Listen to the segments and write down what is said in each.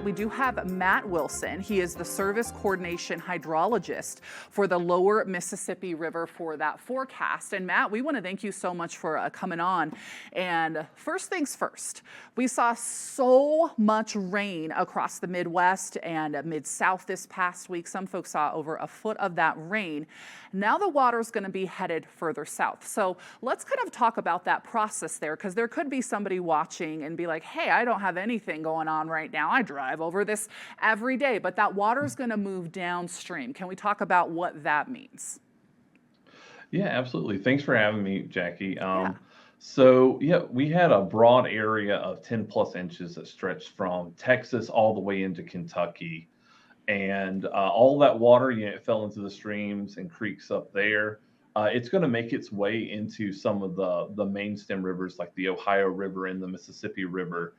We do have Matt Wilson. He is the service coordination hydrologist for the lower Mississippi River for that forecast. And Matt, we want to thank you so much for coming on. And first things first, we saw so much rain across the Midwest and Mid-South this past week. Some folks saw over a foot of that rain. Now the water is going to be headed further south. So let's kind of talk about that process there, because there could be somebody watching and be like, hey, I don't have anything going on right now. I drive over this every day, but that water is going to move downstream. Can we talk about what that means? Yeah, absolutely. Thanks for having me, Jackie. Yeah. We had a broad area of 10 plus inches that stretched from Texas all the way into Kentucky. And all that water, it fell into the streams and creeks up there. It's going to make its way into some of the main stem rivers like the Ohio River and the Mississippi River.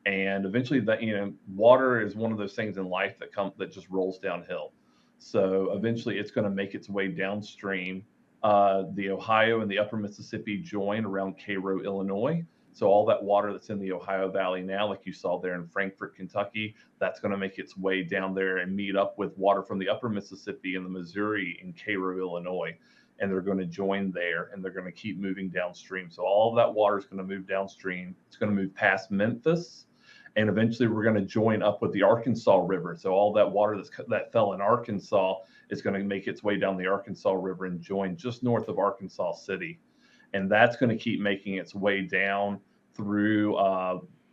And eventually that, water is one of those things in life that just rolls downhill. So eventually it's going to make its way downstream. The Ohio and the upper Mississippi join around Cairo, Illinois. So all that water that's in the Ohio Valley now, like you saw there in Frankfort, Kentucky, that's going to make its way down there and meet up with water from the upper Mississippi and the Missouri in Cairo, Illinois. And they're going to join there and they're going to keep moving downstream. So all of that water is going to move downstream. It's going to move past Memphis. And eventually we're going to join up with the Arkansas River. So all that water that fell in Arkansas is going to make its way down the Arkansas River and join just north of Arkansas City. And that's going to keep making its way down through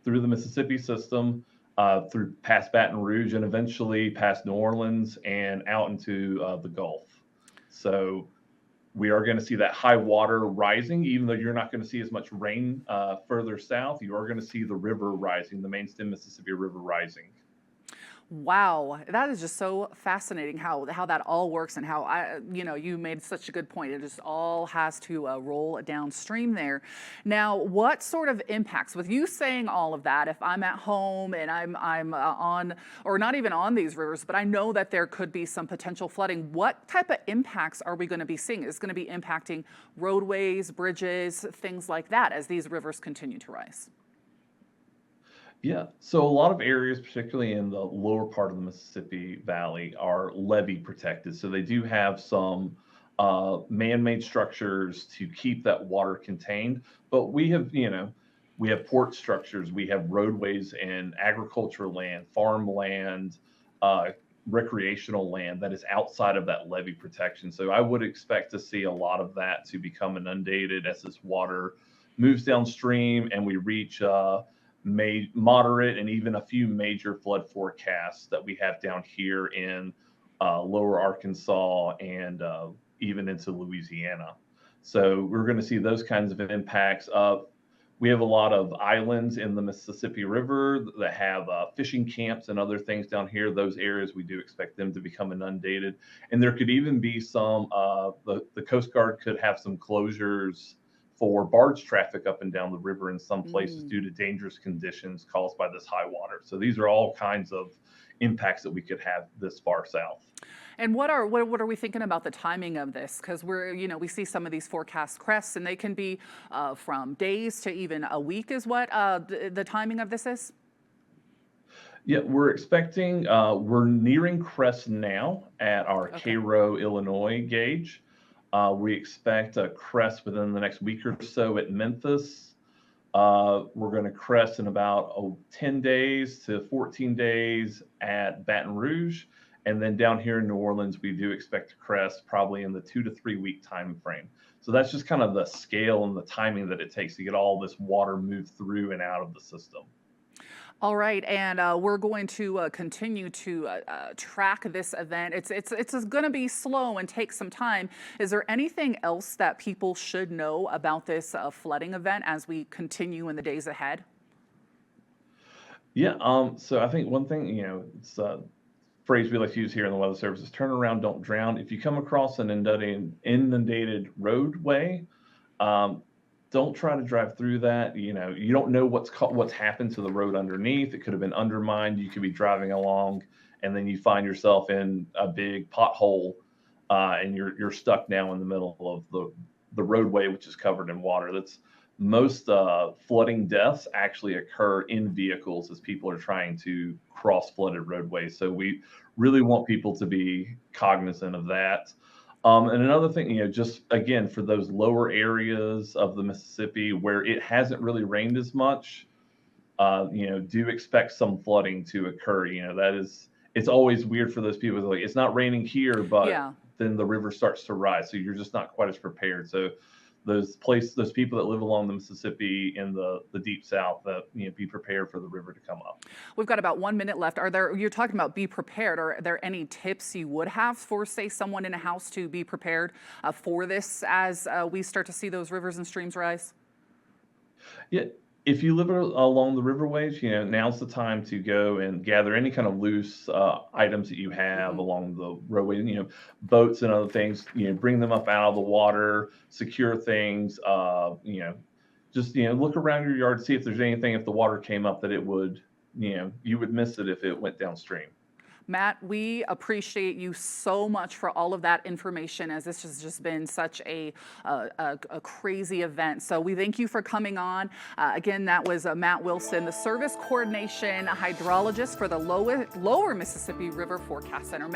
the Mississippi system, through past Baton Rouge, and eventually past New Orleans and out into the Gulf. So we are going to see that high water rising, even though you're not going to see as much rain further south. You are going to see the river rising, the main stem Mississippi River rising. Wow, that is just so fascinating how that all works, and how you made such a good point. It just all has to roll downstream there. Now, what sort of impacts, with you saying all of that, if I'm at home and I'm on, or not even on these rivers, but I know that there could be some potential flooding, what type of impacts are we going to be seeing? Is it going to be impacting roadways, bridges, things like that as these rivers continue to rise? Yeah, so a lot of areas, particularly in the lower part of the Mississippi Valley, are levee protected. So they do have some man-made structures to keep that water contained. But we have port structures, we have roadways and agricultural land, farmland, uh, recreational land that is outside of that levee protection. So I would expect to see a lot of that to become inundated as this water moves downstream and we reach moderate and even a few major flood forecasts that we have down here in lower Arkansas and even into Louisiana. So we're going to see those kinds of impacts. We have a lot of islands in the Mississippi River that have fishing camps and other things down here. Those areas, we do expect them to become inundated. And there could even be the Coast Guard could have some closures for barge traffic up and down the river in some places Mm. due to dangerous conditions caused by this high water. So these are all kinds of impacts that we could have this far south. And what are we thinking about the timing of this? Because we see some of these forecast crests, and they can be from days to even a week. Is what the timing of this is? Yeah, we're nearing crest now at our Okay. Cairo, Illinois gauge. We expect a crest within the next week or so at Memphis. We're going to crest in about 10 days to 14 days at Baton Rouge. And then down here in New Orleans, we do expect to crest probably in the 2 to 3 week time frame. So that's just kind of the scale and the timing that it takes to get all this water moved through and out of the system. All right, and we're going to continue to track this event. It's going to be slow and take some time. Is there anything else that people should know about this flooding event as we continue in the days ahead? Yeah, so I think one thing, it's a phrase we like to use here in the Weather Service is turn around, don't drown. If you come across an inundated roadway, um, don't try to drive through that. You don't know what's happened to the road underneath. It could have been undermined. You could be driving along, and then you find yourself in a big pothole, and you're stuck now in the middle of the roadway, which is covered in water. most flooding deaths actually occur in vehicles as people are trying to cross flooded roadways. So we really want people to be cognizant of that. And another thing, just again, for those lower areas of the Mississippi where it hasn't really rained as much, do expect some flooding to occur. It's always weird for those people. Like, it's not raining here, but Yeah. then the river starts to rise, so you're just not quite as prepared. So those people that live along the Mississippi in the deep South, that be prepared for the river to come up. We've got about 1 minute left. You're talking about be prepared. Are there any tips you would have for, say, someone in a house to be prepared for this as we start to see those rivers and streams rise? Yeah, if you live along the riverways, now's the time to go and gather any kind of loose items that you have Hmm. along the roadway, boats and other things, bring them up out of the water, secure things, just, look around your yard, see if there's anything, if the water came up that it would, you would miss it if it went downstream. Matt, we appreciate you so much for all of that information, as this has just been such a crazy event. So we thank you for coming on. Again, that was Matt Wilson, the Service Coordination Hydrologist for the Lower Mississippi River Forecast Center.